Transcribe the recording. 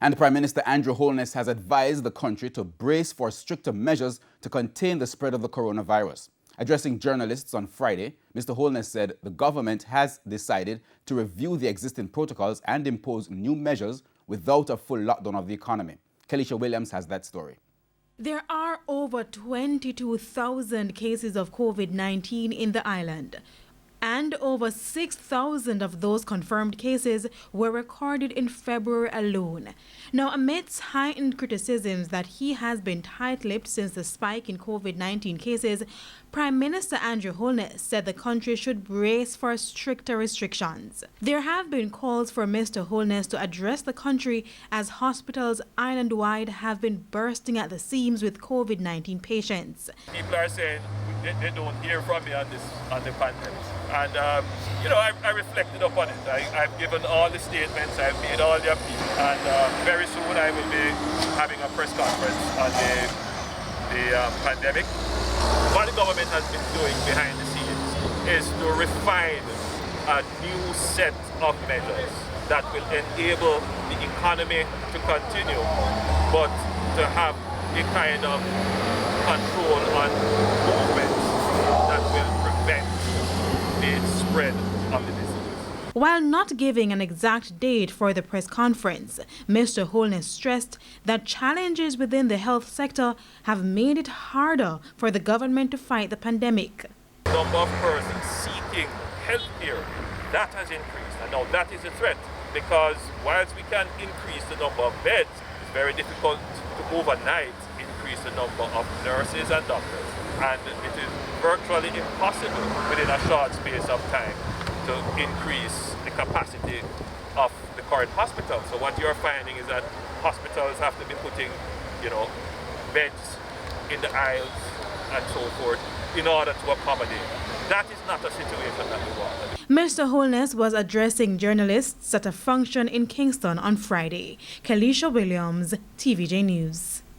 And the Prime Minister Andrew Holness has advised the country to brace for stricter measures to contain the spread of the coronavirus. Addressing journalists on Friday, Mr. Holness said the government has decided to review the existing protocols and impose new measures without a full lockdown of the economy. Kelisha Williams has that story. There are over 22,000 cases of COVID-19 in the island, and over 6,000 of those confirmed cases were recorded in February alone. Now, amidst heightened criticisms that he has been tight-lipped since the spike in COVID-19 cases, Prime Minister Andrew Holness said the country should brace for stricter restrictions. There have been calls for Mr. Holness to address the country as hospitals island-wide have been bursting at the seams with COVID-19 patients. People are saying they don't hear from me on the pandemic. And, I reflected upon it. I've given all the statements, I've made all the appeals, and very soon I will be having a press conference on the pandemic. What the government has been doing behind the scenes is to refine a new set of measures that will enable the economy to continue, but to have a kind of control on movements that will prevent the spread of the disease. While not giving an exact date for the press conference, Mr. Holness stressed that challenges within the health sector have made it harder for the government to fight the pandemic. The number of persons seeking health care, that has increased. And now that is a threat, because whilst we can increase the number of beds, it's very difficult to overnight increase the number of nurses and doctors. And it is virtually impossible within a short space of time to increase the capacity of the current hospital. So what you're finding is that hospitals have to be putting, beds in the aisles and so forth in order to accommodate. That is not a situation that we want. Mr. Holness was addressing journalists at a function in Kingston on Friday. Kelisha Williams, TVJ News.